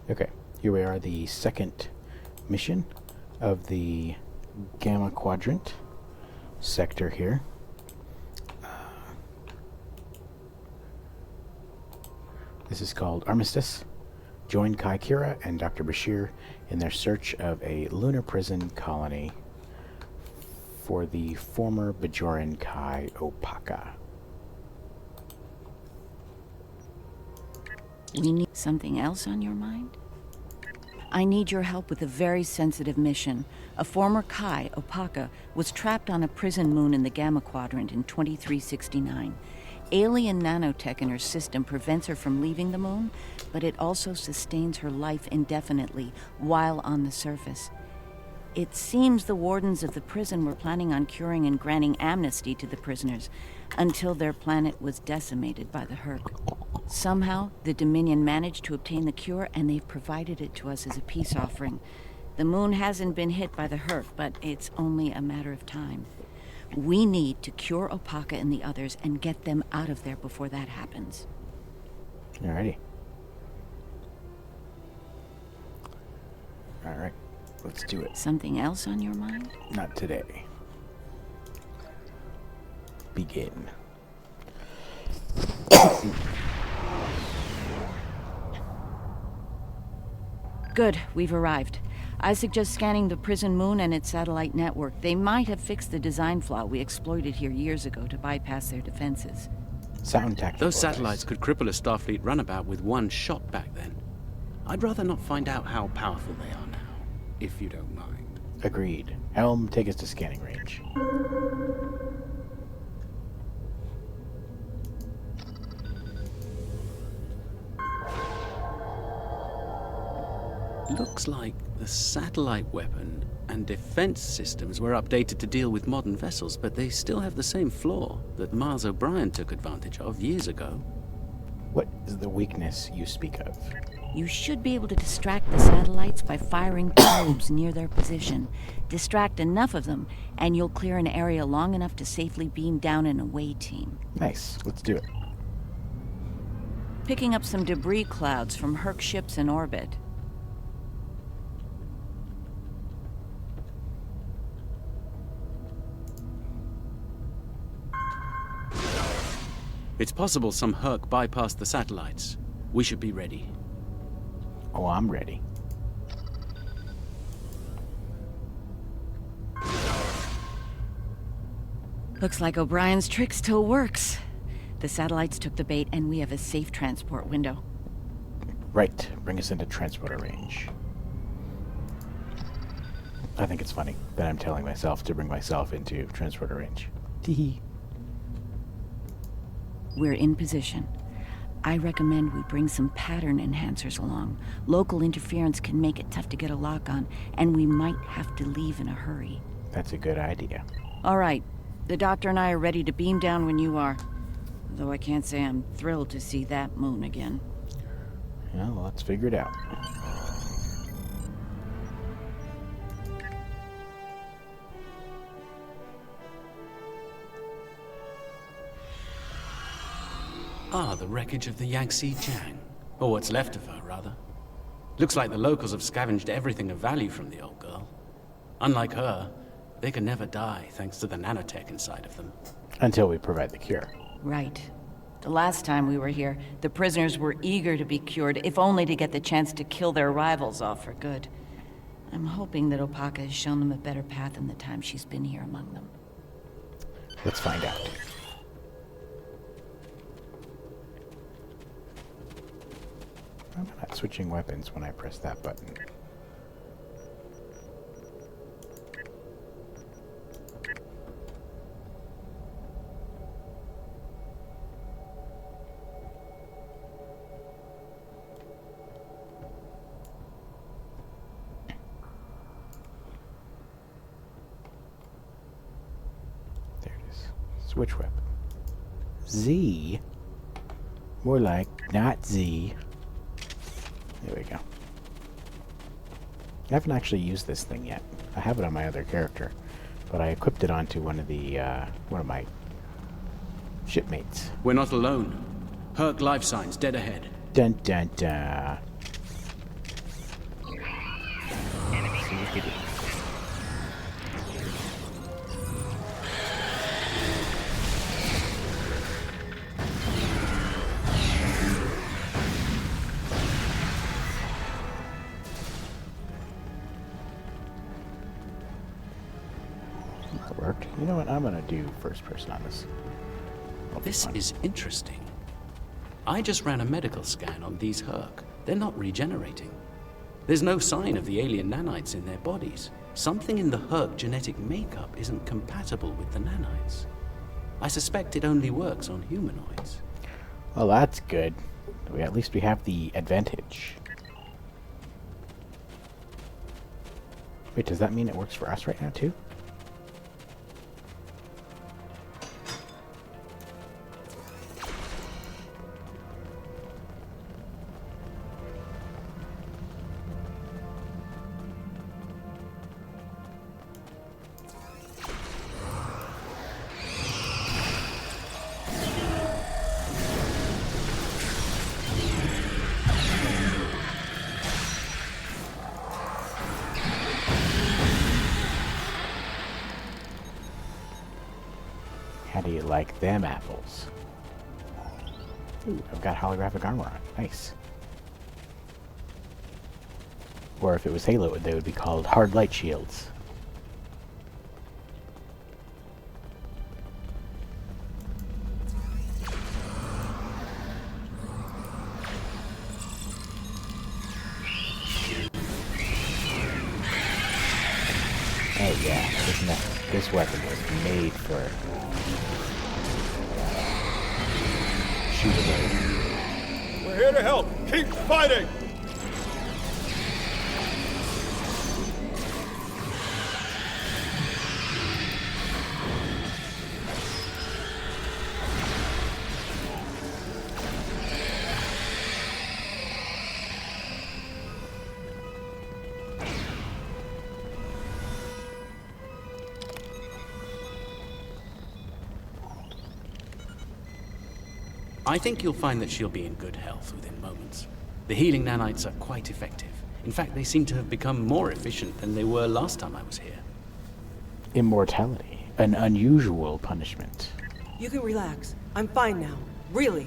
Okay, here we are, the second mission of the Gamma Quadrant sector here. This is called Armistice. Join Kai Kira and Dr. Bashir in their search of a lunar prison colony for the former Bajorian Kai Opaka. We need something else on your mind? I need your help with a very sensitive mission. A former Kai, Opaka, was trapped on a prison moon in the Gamma Quadrant in 2369. Alien nanotech in her system prevents her from leaving the moon, but it also sustains her life indefinitely while on the surface. It seems the wardens of the prison were planning on curing and granting amnesty to the prisoners until their planet was decimated by the Herc. Somehow, the Dominion managed to obtain the cure, and they've provided it to us as a peace offering. The moon hasn't been hit by the Herc, but it's only a matter of time. We need to cure Opaka and the others and get them out of there before that happens. Alrighty. Alright, let's do it. Something else on your mind? Not today. Begin. Good, we've arrived. I suggest scanning the prison moon and its satellite network. They might have fixed the design flaw we exploited here years ago to bypass their defenses. Sound tactical. Those satellites could cripple a Starfleet runabout with one shot back then. I'd rather not find out how powerful they are now, if you don't mind. Agreed. Helm, take us to scanning range. Looks like the satellite weapon and defense systems were updated to deal with modern vessels, but they still have the same flaw that Miles O'Brien took advantage of years ago. What is the weakness you speak of? You should be able to distract the satellites by firing probes near their position. Distract enough of them, and you'll clear an area long enough to safely beam down an away team. Nice, let's do it. Picking up some debris clouds from Herc ships in orbit. It's possible some Herc bypassed the satellites. We should be ready. Oh, I'm ready. Looks like O'Brien's trick still works. The satellites took the bait, and we have a safe transport window. Right, bring us into transporter range. I think it's funny that I'm telling myself to bring myself into transporter range. Teehee. We're in position. I recommend we bring some pattern enhancers along. Local interference can make it tough to get a lock on, and we might have to leave in a hurry. That's a good idea. All right. The doctor and I are ready to beam down when you are. Though I can't say I'm thrilled to see that moon again. Well, let's figure it out. Ah, the wreckage of the Yangtze Jiang. Or what's left of her, rather. Looks like the locals have scavenged everything of value from the old girl. Unlike her, they can never die thanks to the nanotech inside of them. Until we provide the cure. Right. The last time we were here, the prisoners were eager to be cured, if only to get the chance to kill their rivals off for good. I'm hoping that Opaka has shown them a better path in the time she's been here among them. Let's find out. I'm not switching weapons when I press that button. There it is. Switch weapon. Z? More like not Z. There we go. I haven't actually used this thing yet. I have it on my other character, but I equipped it onto one of my shipmates. We're not alone. Herc life signs dead ahead. Dun dun dun. Idiot. That worked. You know what? I'm gonna do first person on this. This is interesting. I just ran a medical scan on these Herc. They're not regenerating. There's no sign of the alien nanites in their bodies. Something in the Herc genetic makeup isn't compatible with the nanites. I suspect it only works on humanoids. Well, that's good. At least we have the advantage. Wait, does that mean it works for us right now, too? How do you like them apples? Ooh, I've got holographic armor on. Nice. Or if it was Halo, they would be called hard light shields. Oh yeah, this weapon was made for shootability. We're here to help. Keep fighting! I think you'll find that she'll be in good health within moments. The healing nanites are quite effective. In fact, they seem to have become more efficient than they were last time I was here. Immortality. An unusual punishment. You can relax. I'm fine now. Really.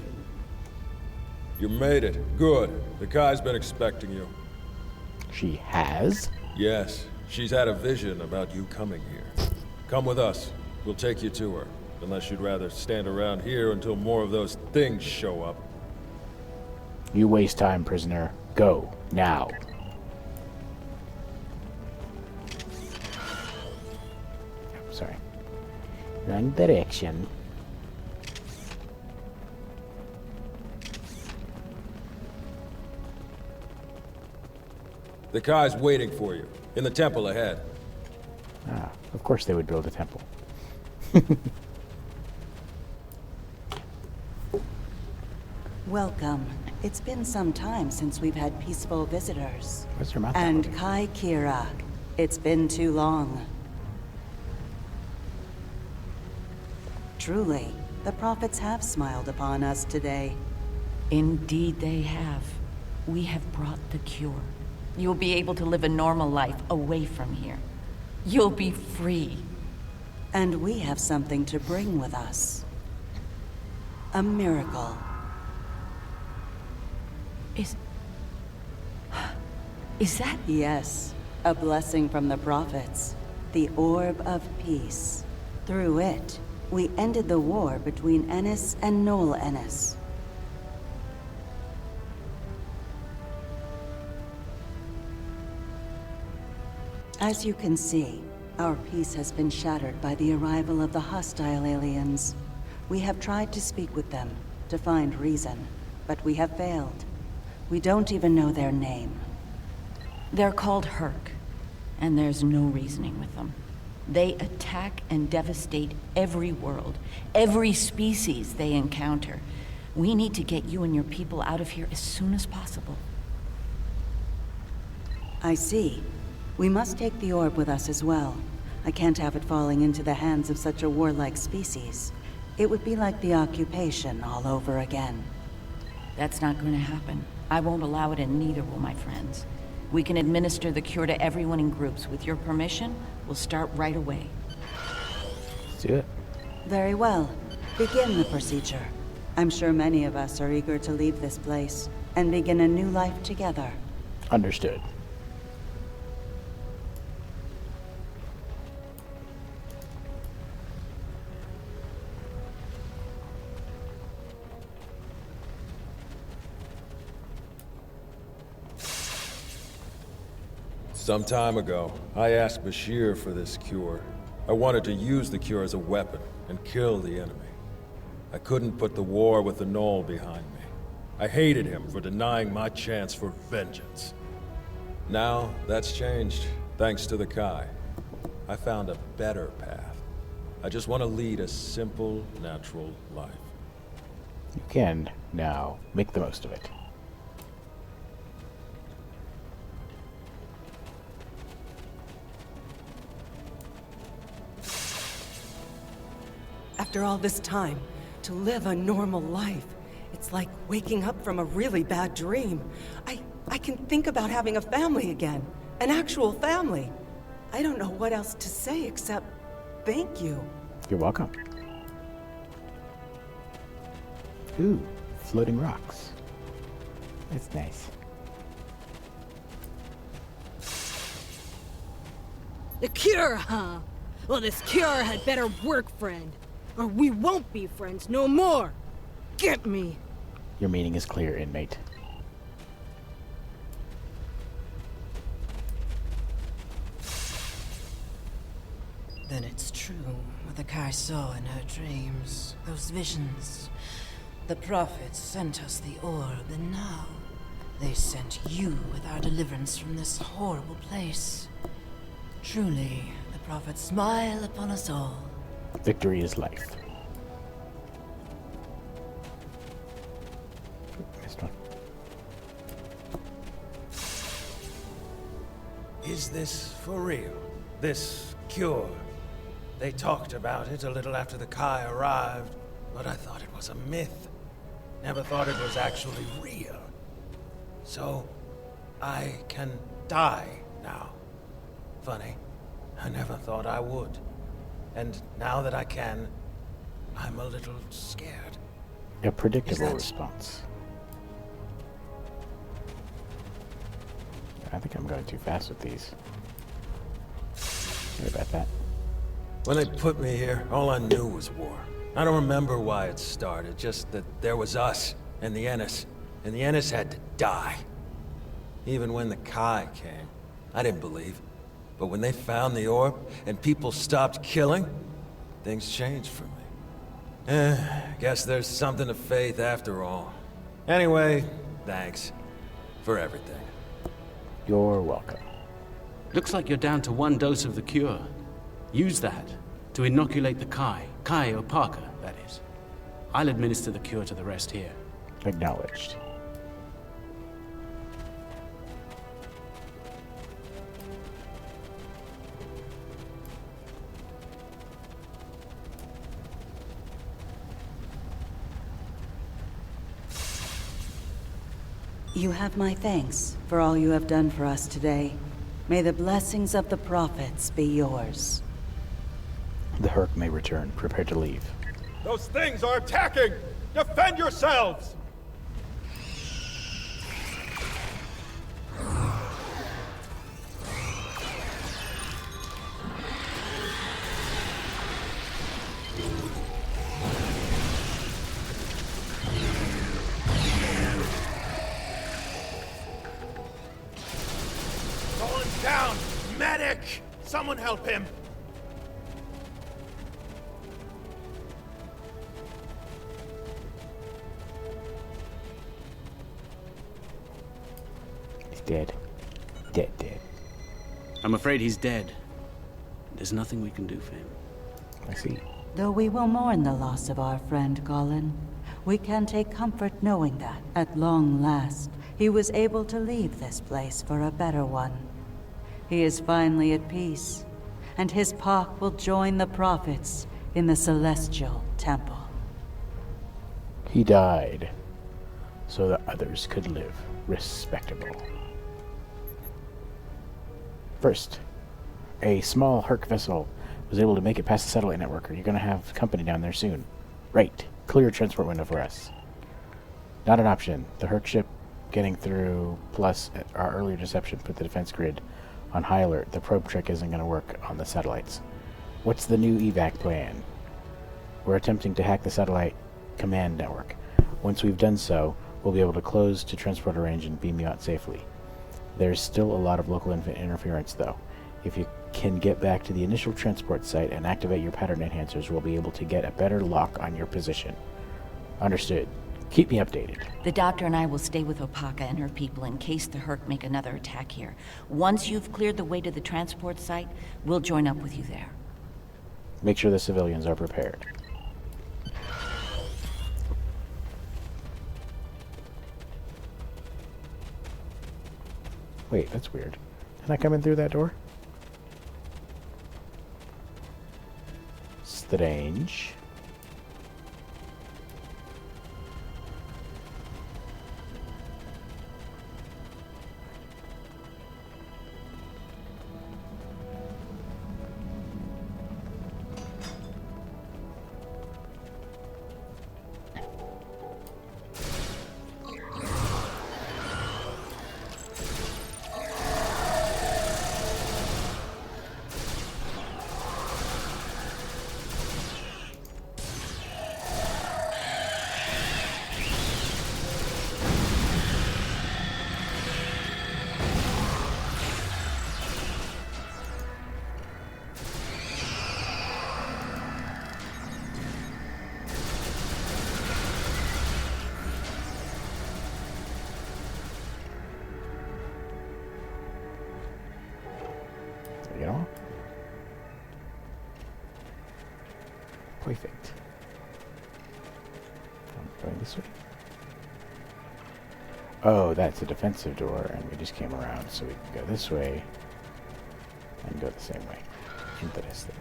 You made it. Good. The Kai's been expecting you. She has? Yes, she's had a vision about you coming here. Come with us. We'll take you to her. Unless you'd rather stand around here until more of those things show up. You waste time, prisoner. Go, now. Oh, sorry. Wrong direction. The Kai's waiting for you, in the temple ahead. Ah, of course they would build a temple. Welcome. It's been some time since we've had peaceful visitors. What's your mouth? And Kai Kira, it's been too long. Truly, the prophets have smiled upon us today. Indeed they have. We have brought the cure. You'll be able to live a normal life away from here. You'll be free. And we have something to bring with us. A miracle. Is that... Yes, a blessing from the prophets. The Orb of Peace. Through it, we ended the war between Ennis and Noel Ennis. As you can see, our peace has been shattered by the arrival of the hostile aliens. We have tried to speak with them, to find reason, but we have failed. We don't even know their name. They're called Herc, and there's no reasoning with them. They attack and devastate every world, every species they encounter. We need to get you and your people out of here as soon as possible. I see. We must take the orb with us as well. I can't have it falling into the hands of such a warlike species. It would be like the occupation all over again. That's not going to happen. I won't allow it, and neither will my friends. We can administer the cure to everyone in groups. With your permission, we'll start right away. Let's do it. Very well. Begin the procedure. I'm sure many of us are eager to leave this place and begin a new life together. Understood. Some time ago, I asked Bashir for this cure. I wanted to use the cure as a weapon and kill the enemy. I couldn't put the war with the Knoll behind me. I hated him for denying my chance for vengeance. Now, that's changed, thanks to the Kai. I found a better path. I just want to lead a simple, natural life. You can now make the most of it. After all this time, to live a normal life, it's like waking up from a really bad dream. I can think about having a family again. An actual family. I don't know what else to say except thank you. You're welcome. Ooh, floating rocks. That's nice. The cure, huh? Well, this cure had better work, friend. Or we won't be friends no more. Get me. Your meaning is clear, inmate. Then it's true what the Kai saw in her dreams. Those visions. The prophets sent us the orb, and now they sent you with our deliverance from this horrible place. Truly, the prophets smile upon us all. Victory is life. Missed one. Is this for real? This cure? They talked about it a little after the Kai arrived, but I thought it was a myth. Never thought it was actually real. So, I can die now. Funny, I never thought I would. And now that I can, I'm a little scared. A predictable response. I think I'm going too fast with these. Sorry about that. When they put me here, all I knew was war. I don't remember why it started, just that there was us and the Ennis had to die. Even when the Kai came, I didn't believe. But when they found the orb and people stopped killing, things changed for me. Guess there's something to faith after all. Anyway, thanks for everything. You're welcome. Looks like you're down to 1 dose of the cure. Use that to inoculate the Kai Opaka, that is. I'll administer the cure to the rest here. Acknowledged. You have my thanks for all you have done for us today. May the blessings of the prophets be yours. The Herc may return. Prepare to leave. Those things are attacking! Defend yourselves! Going down! Medic! Someone help him! He's dead. Dead. I'm afraid he's dead. There's nothing we can do for him. I see. Though we will mourn the loss of our friend Colin, we can take comfort knowing that, at long last, he was able to leave this place for a better one. He is finally at peace, and his Pak will join the prophets in the Celestial Temple. He died so that others could live respectable. First, a small Herc vessel was able to make it past the satellite network. Are you going to have company down there soon? Right. Clear transport window for us. Not an option. The Herc ship getting through, plus our earlier deception put the defense grid on high alert. The probe trick isn't going to work on the satellites. What's the new evac plan? We're attempting to hack the satellite command network. Once we've done so, we'll be able to close to transporter range and beam you out safely. There's still a lot of local interference, though. If you can get back to the initial transport site and activate your pattern enhancers, we'll be able to get a better lock on your position. Understood. Keep me updated. The doctor and I will stay with Opaka and her people in case the Herc make another attack here. Once you've cleared the way to the transport site, we'll join up with you there. Make sure the civilians are prepared. Wait, that's weird. Can I come in through that door? Strange. You know? Perfect. I'm going this way. Oh, that's a defensive door, and we just came around, so we can go this way and go the same way. Interesting.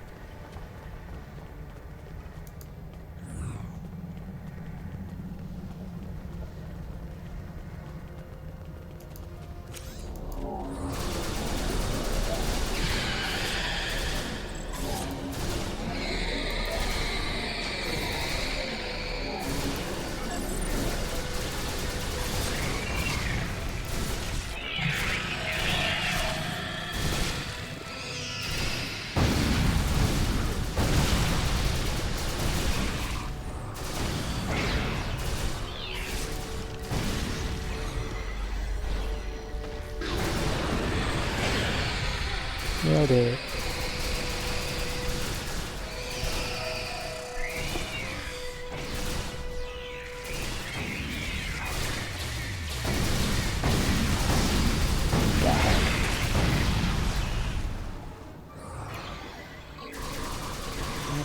Nailed it.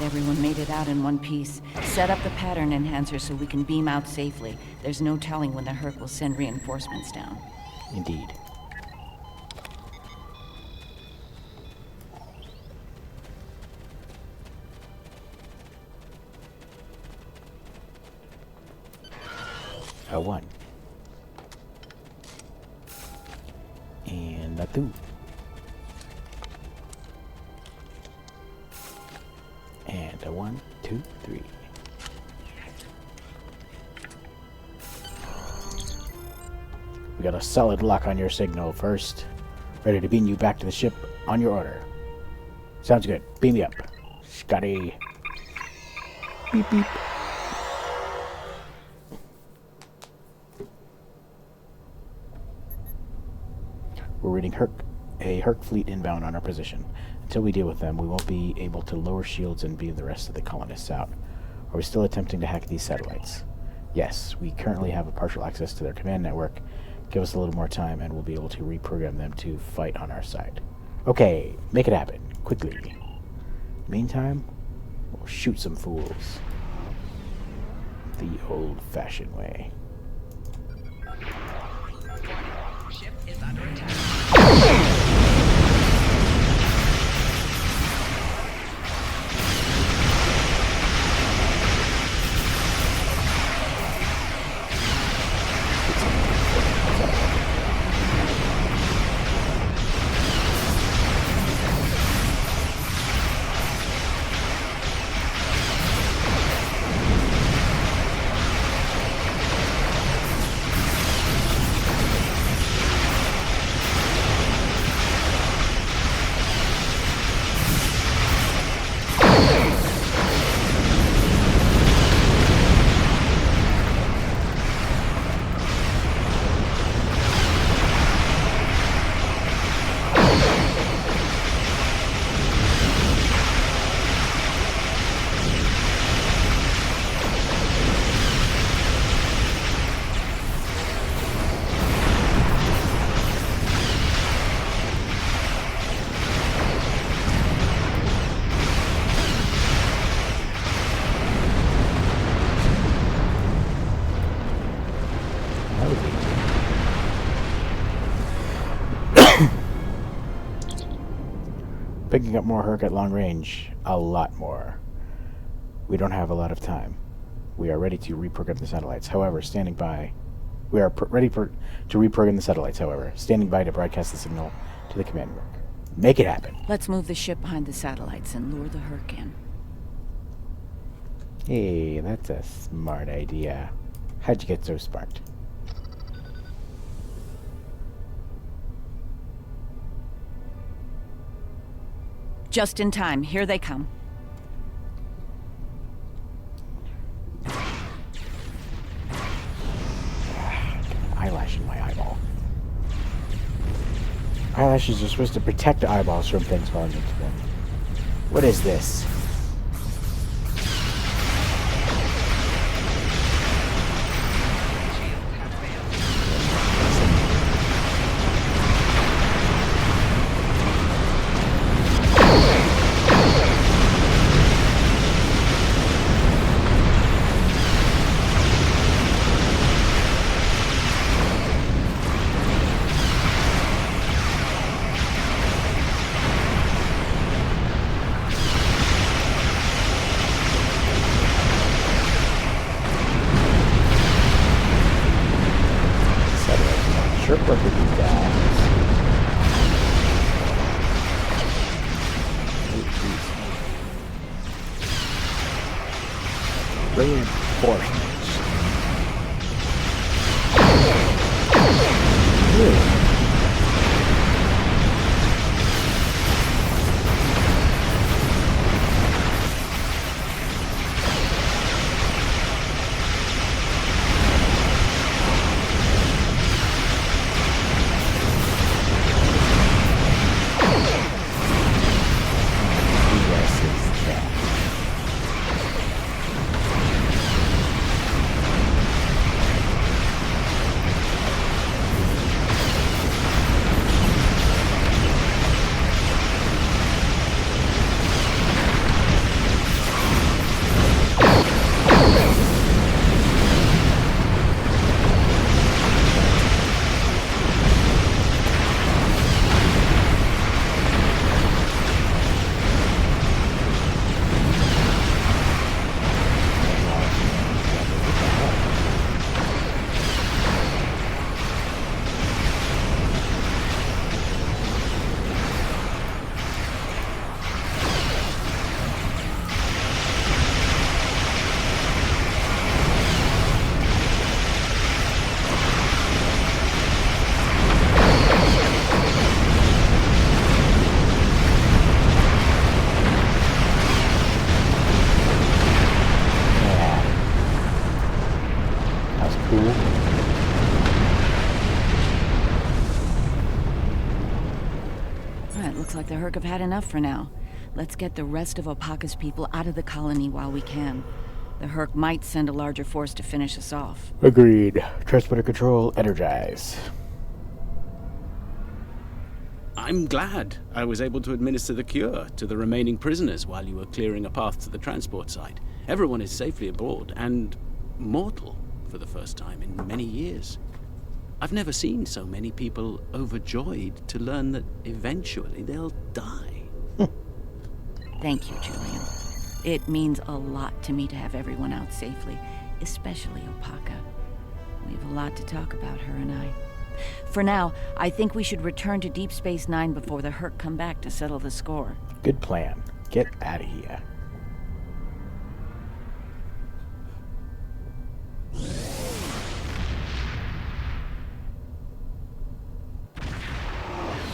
Everyone made it out in one piece. Set up the pattern enhancer so we can beam out safely. There's no telling when the Herc will send reinforcements down. Indeed. A 1. And a 2. And a 1, 2, 3. We got a solid lock on your signal first. Ready to beam you back to the ship on your order. Sounds good. Beam me up. Scotty. Beep beep. We're reading a Herc fleet inbound on our position. Until we deal with them, we won't be able to lower shields and beam the rest of the colonists out. Are we still attempting to hack these satellites? Yes, we currently have a partial access to their command network. Give us a little more time and we'll be able to reprogram them to fight on our side. Okay, make it happen. Quickly. Meantime, we'll shoot some fools. The old-fashioned way. Ship is under attack. Picking up more Herc at long range. A lot more. We don't have a lot of time. We are ready to reprogram the satellites. However, standing by... We are ready to reprogram the satellites, however. Standing by to broadcast the signal to the command room. Make it happen. Let's move the ship behind the satellites and lure the Herc in. Hey, that's a smart idea. How'd you get so smart? Just in time. Here they come. Eyelash in my eyeball. Eyelashes are supposed to protect eyeballs from things falling into them. What is this? Reinforcements. Looks like the Herc have had enough for now. Let's get the rest of Opaka's people out of the colony while we can. The Herc might send a larger force to finish us off. Agreed. Transporter control, energize. I'm glad I was able to administer the cure to the remaining prisoners while you were clearing a path to the transport site. Everyone is safely aboard, and mortal for the first time in many years. I've never seen so many people overjoyed to learn that eventually they'll die. Thank you, Julian. It means a lot to me to have everyone out safely, especially Opaka. We have a lot to talk about, her and I. For now, I think we should return to Deep Space Nine before the Herc come back to settle the score. Good plan. Get out of here.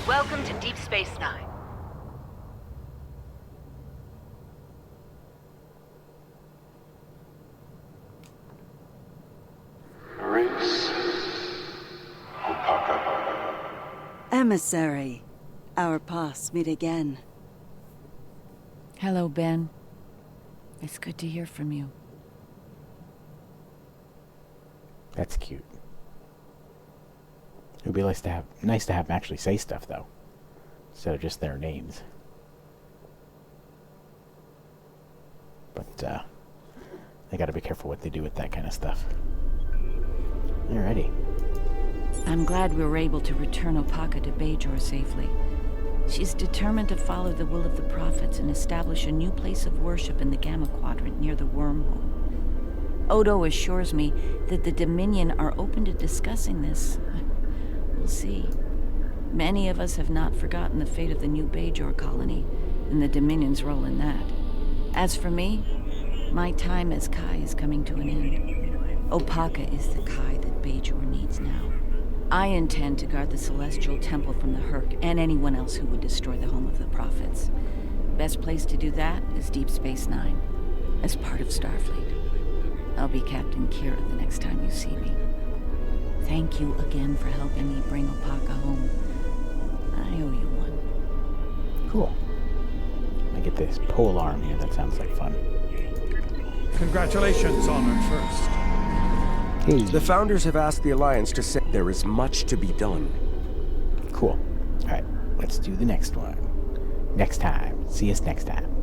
Welcome to Deep Space Nine. Opaka. Emissary, our paths meet again. Hello, Ben. It's good to hear from you. That's cute. It would be nice to have them actually say stuff, though, instead of just their names. But they gotta be careful what they do with that kind of stuff. Alrighty. I'm glad we were able to return Opaka to Bajor safely. She's determined to follow the will of the prophets and establish a new place of worship in the Gamma Quadrant near the wormhole. Odo assures me that the Dominion are open to discussing this. We'll see. Many of us have not forgotten the fate of the new Bajor colony and the Dominion's role in that. As for me, my time as Kai is coming to an end. Opaka is the Kai that Bajor needs now. I intend to guard the Celestial Temple from the Herc and anyone else who would destroy the home of the Prophets. Best place to do that is Deep Space Nine, as part of Starfleet. I'll be Captain Kira the next time you see me. Thank you again for helping me bring Opaka home. I owe you one. Cool. I get this pole arm here. That sounds like fun. Congratulations, Honored First. Hey. The Founders have asked the Alliance to say there is much to be done. Cool. All right, let's do the next one. Next time. See us next time.